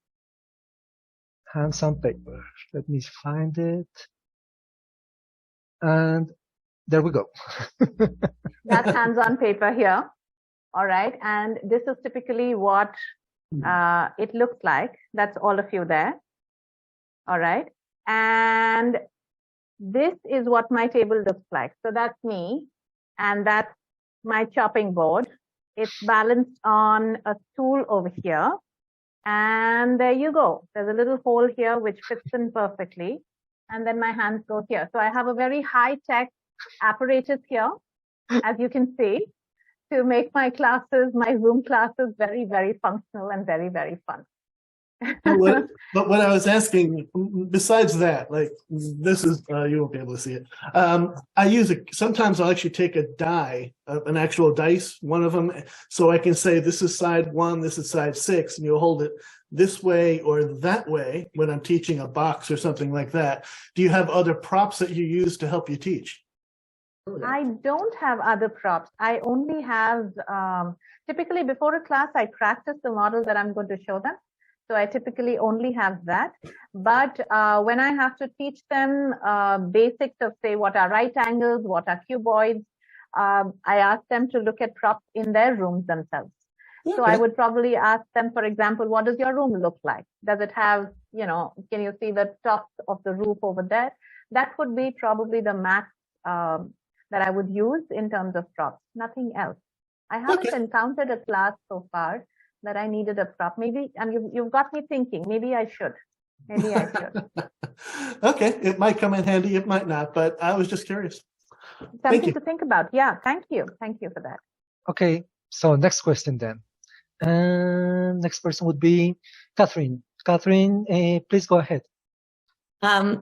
Hands on paper. Let me find it. And there we go. That's hands on paper here. All right. And this is typically what it looks like. That's all of you there. All right. And this is what my table looks like. So that's me. And that's my chopping board. It's balanced on a stool over here. And there you go. There's a little hole here which fits in perfectly. And then my hands go here. So I have a very high-tech apparatus here, as you can see, to make my classes, my Zoom classes, very, very functional and very, very fun. But what I was asking, besides that, like this is, you won't be able to see it. I use sometimes I'll actually take a die, an actual dice, one of them, so I can say this is side 1, this is side 6, and you'll hold it this way or that way when I'm teaching a box or something like that. Do you have other props that you use to help you teach? I don't have other props. I only have, typically before a class, I practice the model that I'm going to show them. So I typically only have that. But when I have to teach them basics of, say, what are right angles, what are cuboids, I ask them to look at props in their rooms themselves. Okay. So I would probably ask them, for example, what does your room look like? Does it have, can you see the tops of the roof over there? That would be probably the max that I would use in terms of props, nothing else. I haven't encountered a class so far that I needed a prop. Maybe, and you've got me thinking, maybe I should. Maybe I should. Okay, it might come in handy, it might not, but I was just curious. Something to think about. Yeah, thank you. Thank you for that. Okay, so next question then. Next person would be Catherine. Catherine, please go ahead.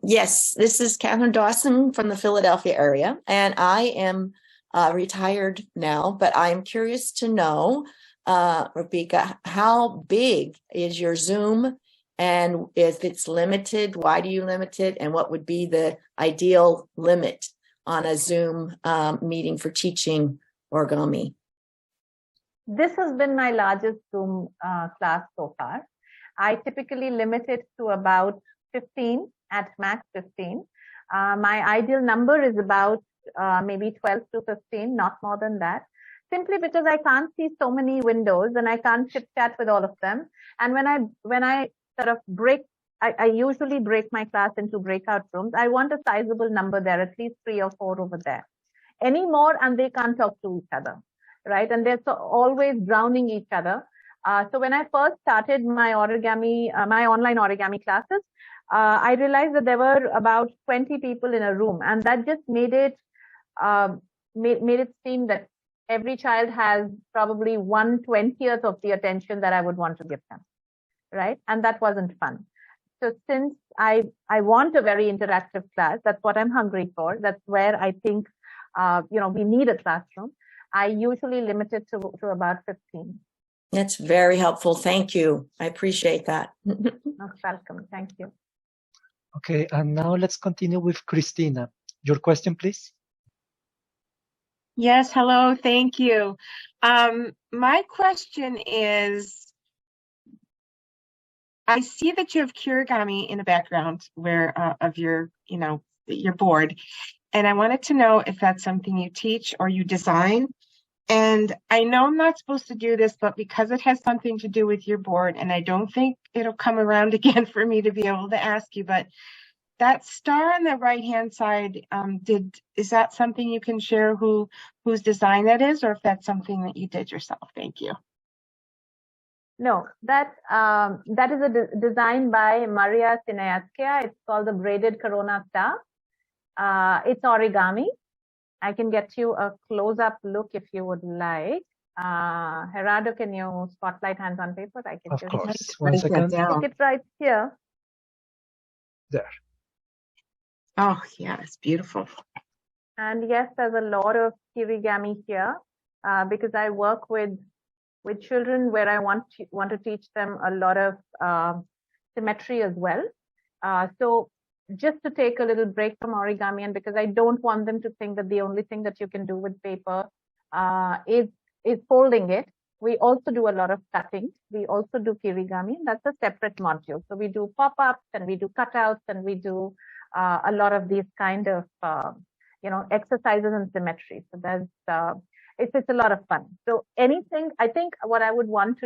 Yes, this is Catherine Dawson from the Philadelphia area, and I am retired now, but I'm curious to know, Roopika, how big is your Zoom, and if it's limited, why do you limit it, and what would be the ideal limit on a Zoom meeting for teaching origami? This has been my largest Zoom class so far. I typically limit it to about 15, at max 15. My ideal number is about maybe 12 to 15, not more than that, simply because I can't see so many windows and I can't chit chat with all of them. And when I sort of I usually break my class into breakout rooms. I want a sizable number there, at least 3 or 4 over there. Any more and they can't talk to each other, right? And they're always drowning each other. So when I first started my origami, my online origami classes, I realized that there were about 20 people in a room, and that just made it made it seem that every child has probably 1/20th of the attention that I would want to give them, right? And that wasn't fun. So since I want a very interactive class, that's what I'm hungry for. That's where I think we need a classroom. I usually limit it to about 15. That's very helpful. Thank you. I appreciate that. Most welcome. Thank you. Okay, and now let's continue with Christina. Your question, please. Yes, hello, thank you. My question is, I see that you have Origami in the background of your board, and I wanted to know if that's something you teach or you design. And I know I'm not supposed to do this, but because it has something to do with your board, and I don't think it'll come around again for me to be able to ask you, but that star on the right-hand side, is that something you can share whose design that is, or if that's something that you did yourself? Thank you. No, that is a design by Maria Sinayatskia. It's called the Braided Corona Star. It's origami. I can get you a close-up look if you would like. Gerardo, can you spotlight hands on paper? I can Of just course. One second. stick it right here. There. Oh, yeah, it's beautiful. And yes, there's a lot of origami here because I work with children where I want to teach them a lot of symmetry as well. So just to take a little break from origami, and because I don't want them to think that the only thing that you can do with paper is folding it. We also do a lot of cutting. We also do origami. That's a separate module. So we do pop-ups and we do cutouts and we do a lot of these kind of exercises and symmetry. So there's it's a lot of fun. So anything, I think what I would want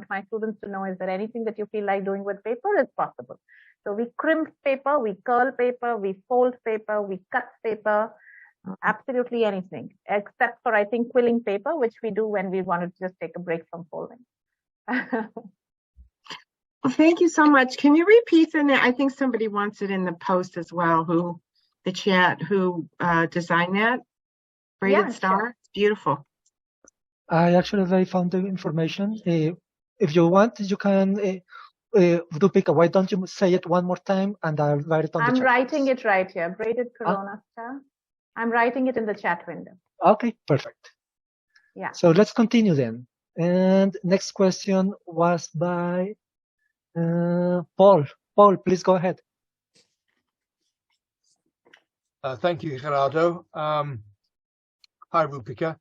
my students to know is that anything that you feel like doing with paper is possible. So we crimp paper, we curl paper, we fold paper, we cut paper, absolutely anything, except for, I think, quilling paper, which we do when we want to just take a break from folding. Well, thank you so much. Can you repeat the name? I think somebody wants it in the post as well, who designed that braided star. Sure. It's beautiful. I found the information. If you want, you can, Roopika, why don't you say it one more time and I'll write it on the chat. I'm writing it right here, braided corona star. I'm writing it in the chat window. Okay, perfect. Yeah. So let's continue then. And next question was by Paul. Paul, please go ahead. Thank you, Gerardo. Hi, Roopika.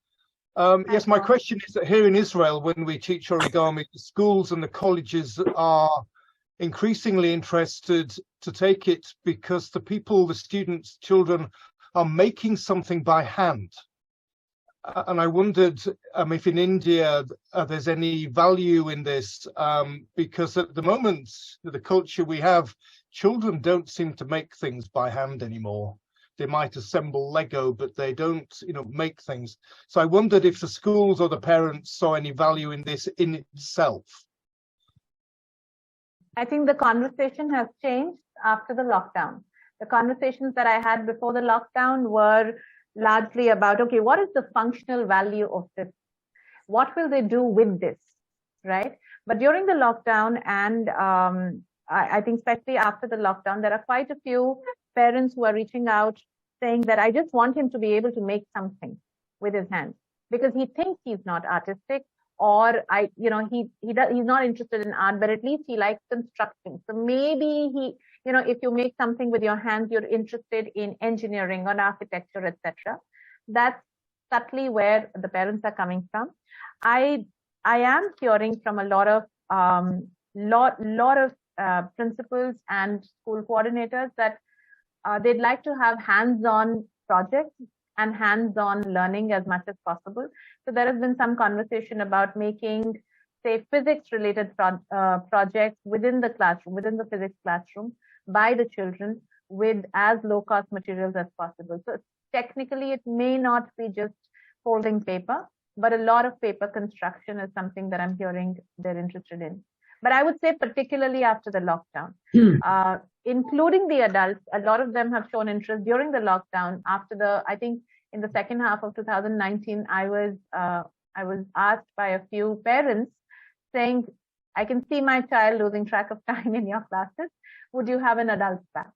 Yes, my question is that here in Israel, when we teach origami, the schools and the colleges are increasingly interested to take it because the students, children are making something by hand. And I wondered if in India there's any value in this, because at the moment, the culture we have, children don't seem to make things by hand anymore. They might assemble Lego, but they don't, make things. So I wondered if the schools or the parents saw any value in this in itself. I think the conversation has changed after the lockdown. The conversations that I had before the lockdown were largely about, okay, what is the functional value of this? What will they do with this, right? But during the lockdown and I think especially after the lockdown, there are quite a few parents who are reaching out saying that I just want him to be able to make something with his hands because he thinks he's not artistic, or he's not interested in art, but at least he likes construction. So maybe if you make something with your hands, you're interested in engineering or architecture, etc. That's subtly where the parents are coming from. I I am hearing from a lot of principals and school coordinators that they'd like to have hands-on projects and hands-on learning as much as possible. So there has been some conversation about making, say, physics-related projects within the classroom, within the physics classroom, by the children with as low-cost materials as possible. So technically, it may not be just folding paper, but a lot of paper construction is something that I'm hearing they're interested in. But I would say particularly after the lockdown, including the adults, a lot of them have shown interest during the lockdown. After I think in the second half of 2019, I was asked by a few parents saying, I can see my child losing track of time in your classes. Would you have an adult batch?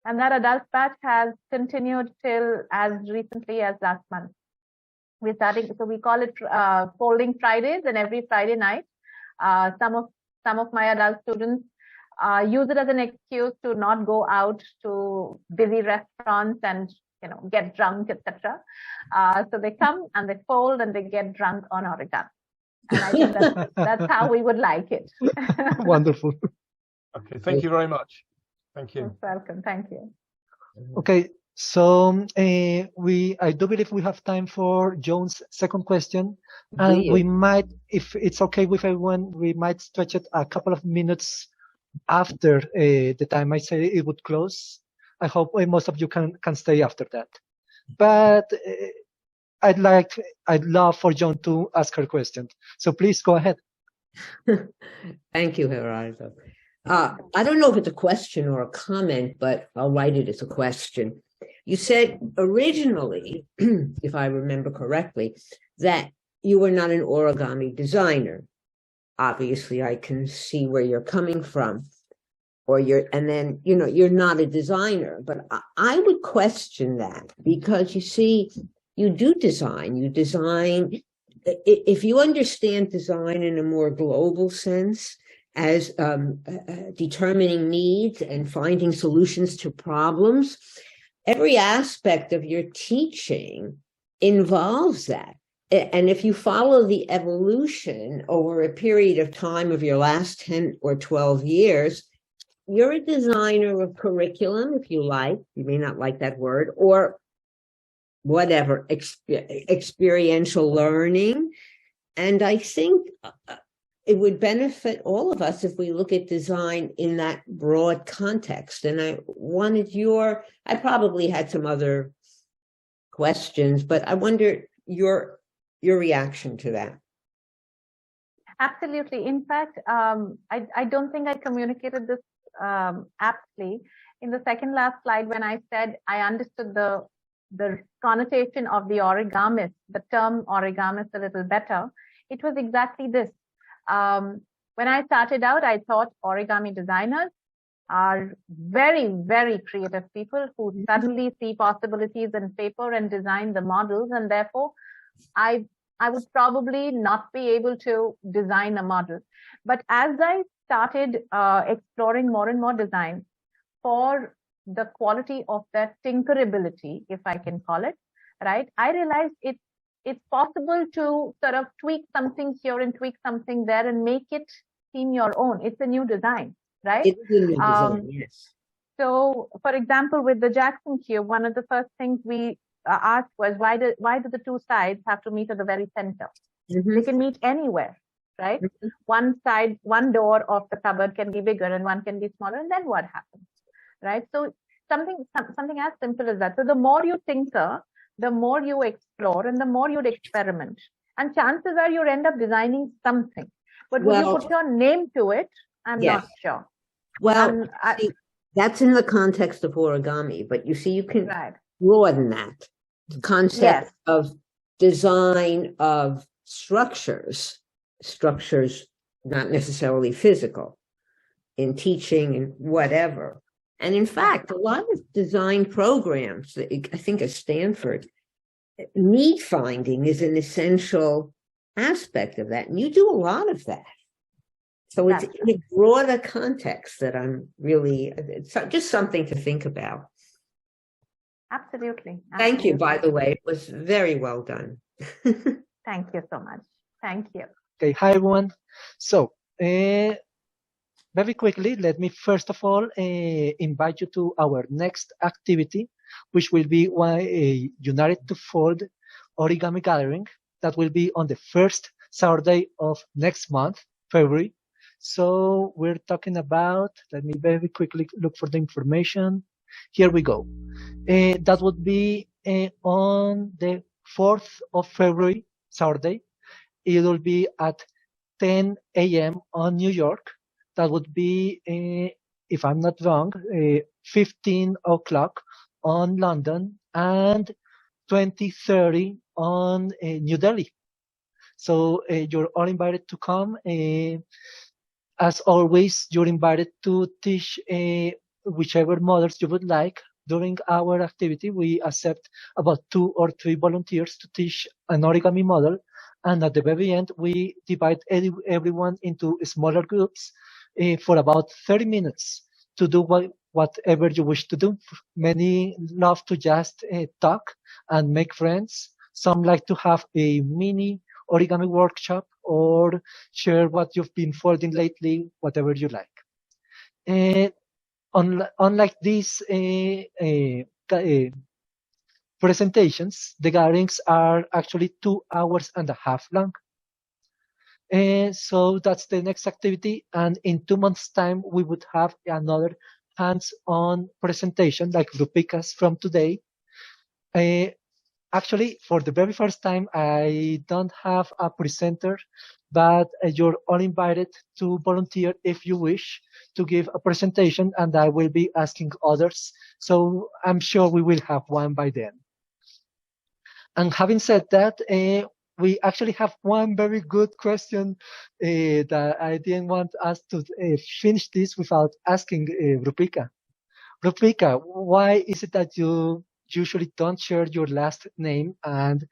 And that adult batch has continued till as recently as last month. We're starting, so we call it Folding Fridays, and every Friday night, some of my adult students use it as an excuse to not go out to busy restaurants and get drunk, etc. So they come and they fold and they get drunk on origami. And I think that's how we would like it. Wonderful. Okay, thank you very much. Thank you. You're welcome. Thank you. Okay, so I do believe we have time for Joan's second question, and we might, if it's okay with everyone, we might stretch it a couple of minutes after the time I say it would close. I hope most of you can stay after that. But I'd love for Joan to ask her question. So please go ahead. Thank you, Gerardo. I don't know if it's a question or a comment, but I'll write it as a question. You said originally, if I remember correctly, that you were not an origami designer. Obviously, I can see where you're coming from, and then you're not a designer. But I would question that, because you see, you do design. You design. If you understand design in a more global sense, as determining needs and finding solutions to problems, every aspect of your teaching involves that. And if you follow the evolution over a period of time of your last 10 or 12 years, you're a designer of curriculum, if you like. You may not like that word, or whatever, experiential learning. And I think it would benefit all of us if we look at design in that broad context. And I probably had some other questions, but I wonder your reaction to that. Absolutely. In fact, I don't think I communicated this aptly. In the second last slide, when I said I understood the connotation of the origamist, the term origamist a little better, it was exactly this. When I started out, I thought origami designers are very, very creative people who suddenly see possibilities in paper and design the models, and therefore I would probably not be able to design a model. But as I started exploring more and more design for the quality of that tinkerability, if I can call it, right, I realized it's possible to sort of tweak something here and tweak something there and make it seem your own. It's a new design, right? It is a new design, yes. So, for example, with the Jackson cube, one of the first things we asked was, why do the two sides have to meet at the very center? Mm-hmm. They can meet anywhere, right? Mm-hmm. One side, one door of the cupboard can be bigger and one can be smaller, and then what happens, right? So something as simple as that. So the more you tinker, the more you explore, and the more you'd experiment. And chances are you'll end up designing something. But will you put your name to it? I'm not sure. Well, that's in the context of origami, but you see, you can broaden that. The concept of design of structures not necessarily physical, in teaching and whatever. And in fact, a lot of design programs, I think at Stanford, need finding is an essential aspect of that. And you do a lot of that. So it's in a broader context that it's just something to think about. Absolutely. Thank you, by the way. It was very well done. Thank you so much. Thank you. Okay, hi everyone. So, very quickly, let me first of all invite you to our next activity, which will be a United to Fold origami gathering that will be on the first Saturday of next month, February. So we're talking about, let me very quickly look for the information. Here we go. That would be on the 4th of February, Saturday. It will be at 10 a.m. on New York. That would be, if I'm not wrong, 15 o'clock on London and 20:30 on New Delhi. So you're all invited to come. As always, you're invited to teach whichever models you would like. During our activity, we accept about 2 or 3 volunteers to teach an origami model. And at the very end, we divide everyone into smaller groups for about 30 minutes to do whatever you wish to do. Many love to just talk and make friends. Some like to have a mini origami workshop or share what you've been folding lately, whatever you like. Unlike these presentations, the gatherings are actually 2 hours and a half long. So that's the next activity. And in 2 months' time, we would have another hands-on presentation like Roopika's from today. Actually, for the very first time, I don't have a presenter, but you're all invited to volunteer if you wish to give a presentation, and I will be asking others. So I'm sure we will have one by then. And having said that, we actually have one very good question that I didn't want us to finish this without asking Roopika. Roopika, why is it that you usually don't share your last name? And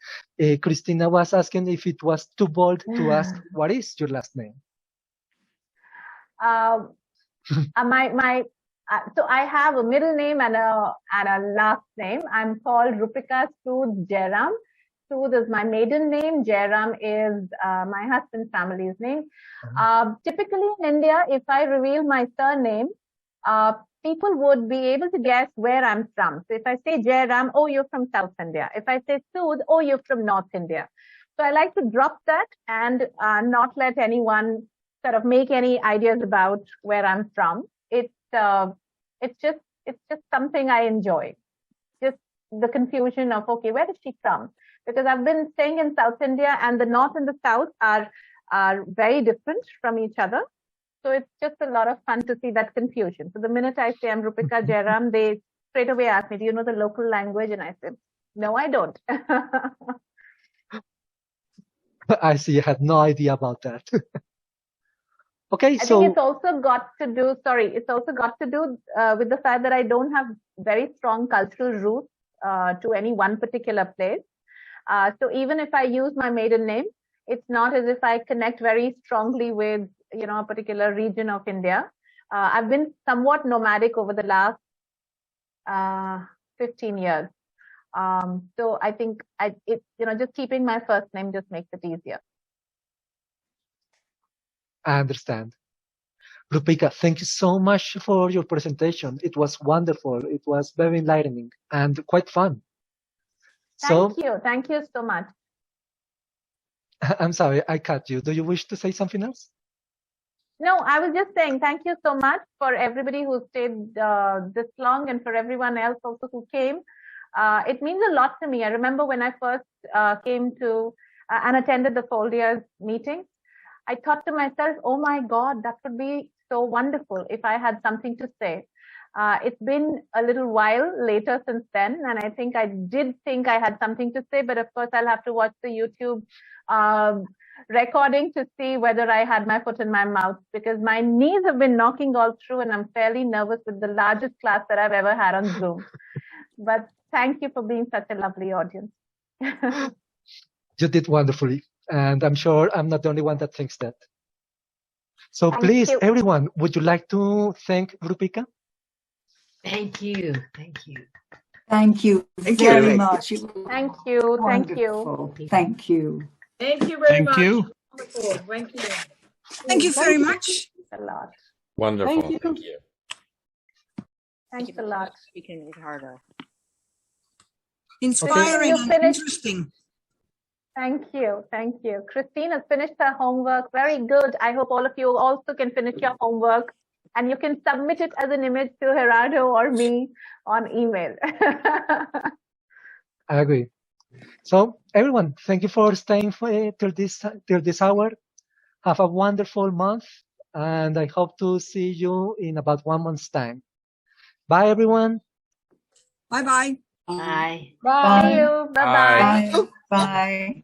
Christina was asking if it was too bold to ask, what is your last name? So I have a middle name and a last name. I'm called Roopika Sood Jairam. Sood is my maiden name. Jairam is my husband's family's name. Typically in India, if I reveal my surname, people would be able to guess where I'm from. So if I say Jairam, oh, you're from South India. If I say Sood, oh, you're from North India. So I like to drop that and not let anyone sort of make any ideas about where I'm from. It's just something I enjoy. Just the confusion of, okay, where is she from? Because I've been staying in South India, and the North and the South are very different from each other. So it's just a lot of fun to see that confusion. So the minute I say I'm Roopika Jairam, they straight away ask me, do you know the local language? And I said, no, I don't. I see. I had no idea about that. Okay, I think it's also got to do, with the fact that I don't have very strong cultural roots to any one particular place. So even if I use my maiden name, it's not as if I connect very strongly with, a particular region of India. I've been somewhat nomadic over the last 15 years. So I think just keeping my first name just makes it easier. I understand. Roopika, thank you so much for your presentation. It was wonderful. It was very enlightening and quite fun. Thank you. Thank you so much. I'm sorry, I cut you. Do you wish to say something else? No, I was just saying thank you so much for everybody who stayed this long, and for everyone else also who came. It means a lot to me. I remember when I first came to and attended the Foldeas meeting, I thought to myself, oh my God, that would be so wonderful if I had something to say. It's been a little while later since then, and I think I did think I had something to say, but of course I'll have to watch the YouTube recording to see whether I had my foot in my mouth, because my knees have been knocking all through and I'm fairly nervous with the largest class that I've ever had on Zoom. But thank you for being such a lovely audience. You did wonderfully, and I'm sure I'm not the only one that thinks that. So please, everyone, would you like to thank Roopika? Thank you. Thank you. Thank you very much. Thank you. Thank you. Thank you. Thank you very much. Thank you. Thank you. Thank you very much. A lot. Wonderful. Thank you. Thank you. Thanks a lot. Speaking Gerardo. Inspiring You and finished. interesting. Thank you. Thank you. Christine has finished her homework. Very good. I hope all of you also can finish your homework and you can submit it as an image to Gerardo or me on email. I agree. So everyone, thank you for staying till this hour. Have a wonderful month, and I hope to see you in about 1 month's time. Bye, everyone. Bye-bye. Bye. See you. Bye-bye. Bye. Bye.